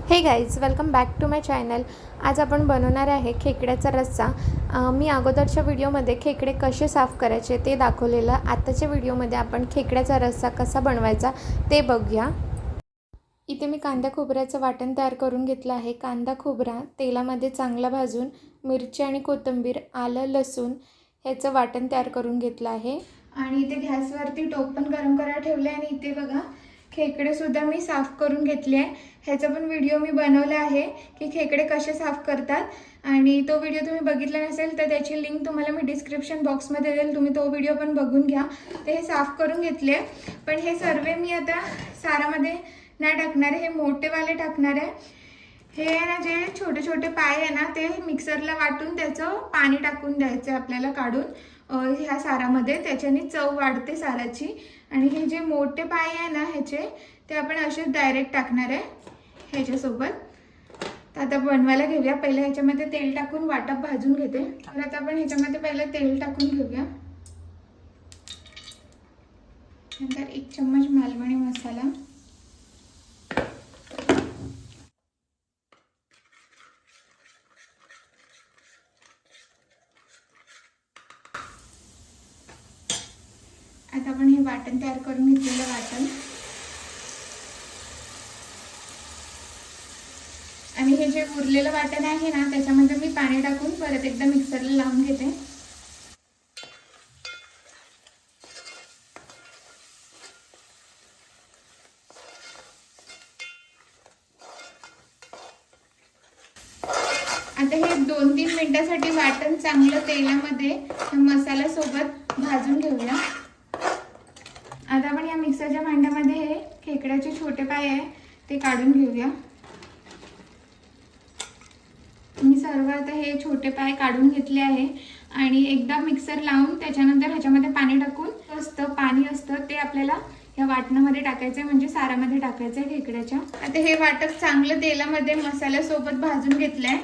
हे guys, welcome back to my channel. आज आपण बनवणार आहे खेकड्याचा रस्सा. मी अगोदरच्या व्हिडिओमध्ये खेकडे कसे साफ करायचे ते दाखवलेलं. आताच्या व्हिडिओमध्ये आपण खेकड्याचा रस्सा कसा बनवायचा ते बघूया. इथे मी कांदा खोबऱ्याचं वाटण तयार करून घेतलं आहे. कांदा खोबरा तेलामध्ये चांगला भाजून मिरची आणि कोथिंबीर, आलं, लसूण ह्याचं वाटण तयार करून घेतलं आहे. आणि इथे गॅसवरती टोप पण गरम करायला ठेवले. आणि इथे बघा खेकडे सुद्धा मी साफ करून घेतले आहे. ह्याचा पण व्हिडिओ मी बनवला आहे की खेकडे कसे साफ करतात. आणि तो व्हिडिओ तुम्ही बघितला नसेल तर त्याची लिंक तुम्हाला मी डिस्क्रिप्शन बॉक्समध्ये देईल, तुम्ही तो व्हिडिओ पण बघून घ्या. ते हे साफ करून घेतले. पण हे सर्व मी आता सारामध्ये नाही टाकणार आहे, हे मोठेवाले टाकणार आहे. हे ना जे छोटे छोटे पाय आहे ना ते मिक्सरला वाटून त्याचं पाणी टाकून द्यायचं आपल्याला काढून ह्या सारामध्ये, त्याच्याने चव वाढते साराची. आणि हे जे मोठे पाय आहे ना ह्याचे ते आपण असेच डायरेक्ट टाकणार आहे ह्याच्यासोबत. तर आता बनवायला घेऊया. पहिले ह्याच्यामध्ये तेल टाकून वाटप भाजून घेते. तर आता आपण ह्याच्यामध्ये पहिले तेल टाकून घेऊया. नंतर 1 चम्मच मालवणी मसाला, आता आपण हे वाटण तयार करून घेतलेलं वाटण आणि हे जे उरलेलं वाटण आहे ना त्याच्यामध्ये मी पाणी टाकून परत एकदा मिक्सरला लावून घेते. आता हे 2-3 मिनिटांसाठी वाटण चांगलं तेलामध्ये मसाला सोबत भाजून घेऊया. आता आपण या मिक्सरच्या भांड्यामध्ये हे खेकड्याचे छोटे पाय आहे ते काढून घेऊया. मी सर्व आता हे छोटे पाय काढून घेतले आहे. आणि एकदा मिक्सर लावून त्याच्यानंतर ह्याच्यामध्ये पाणी टाकून पाणी असतं ते आपल्याला या वाटणामध्ये टाकायचं, म्हणजे सारामध्ये टाकायचं आहे खेकड्याच्या. आता हे वाटप चांगलं तेलामध्ये मसाल्यासोबत भाजून घेतलं आहे.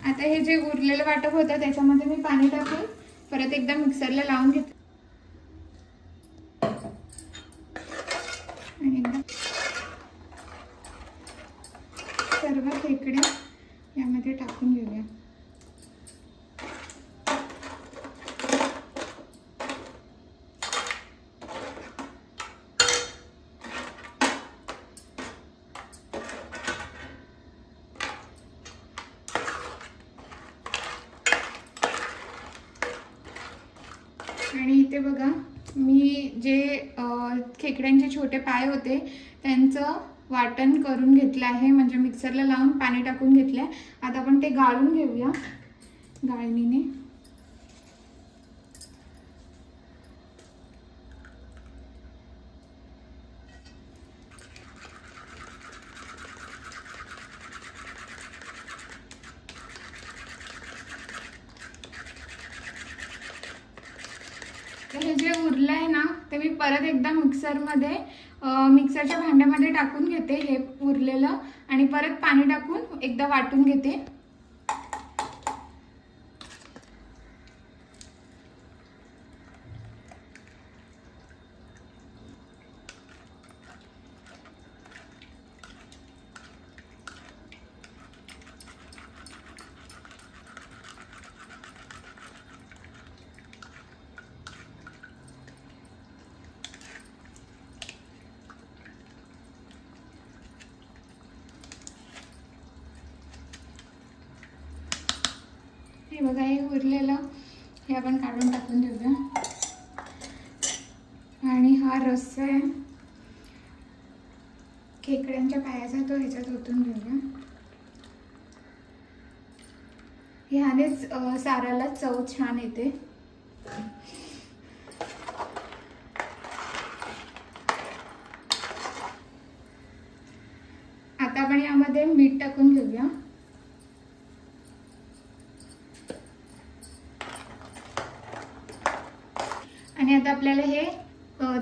आता हे जे उरलेलं वाटप होतं त्याच्यामध्ये मी पाणी टाकून परत एकदा मिक्सरला लावून घेतलं. आणि एकदा सर्व खेकडे यामध्ये टाकून घेऊया. आणि इथे बघा मी जे खेकड्यांचे छोटे पाय होते त्यांचं वाटण करून घेतलं आहे, म्हणजे मिक्सरला लावून पाणी टाकून घेतलं आहे. आता आपण ते गाळून घेऊया गाळणीने. हे जे उरलं आहे ना ते मी परत एकदा मिक्सरच्या भांड्यामध्ये टाकून घेते हे उरलेलं. आणि परत पाणी टाकून एकदा वाटून घेते. हे बघा हे उरलेलं हे आपण काढून टाकून देऊया. आणि हा रस्सा आहे खेकड्यांच्या पायाचा तो ह्याच्यात ओतून घेऊया. ह्यानेच साराला चव छान येते. आता आपण यामध्ये मीठ टाकून घेऊया. आणि आता आपल्याला हे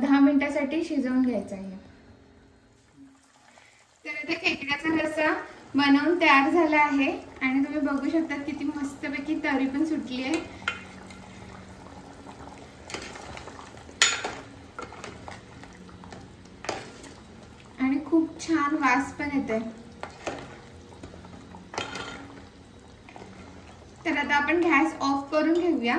10 मिनिटांसाठी शिजवून घ्यायचं आहे. तर आता खेकड्याचा रस्सा बनवून तयार झाला आहे. आणि तुम्ही बघू शकता किती मस्तपैकी तरी पण सुटली आहे. आणि खूप छान वास पण येते. आपण गॅस ऑफ करून घेऊया।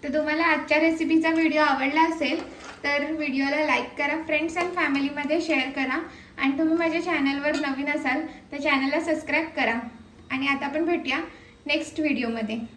तर तुम्हाला आजच्या रेसिपीचा व्हिडिओ आवडला असेल तर व्हिडिओला लाईक करा, फ्रेंड्स अँड फॅमिलीमध्ये शेअर करा आणि तुम्ही माझ्या चॅनलवर नवीन असाल तर चॅनलला सबस्क्राईब करा। आणि आता आपण भेटूया नेक्स्ट व्हिडिओमध्ये।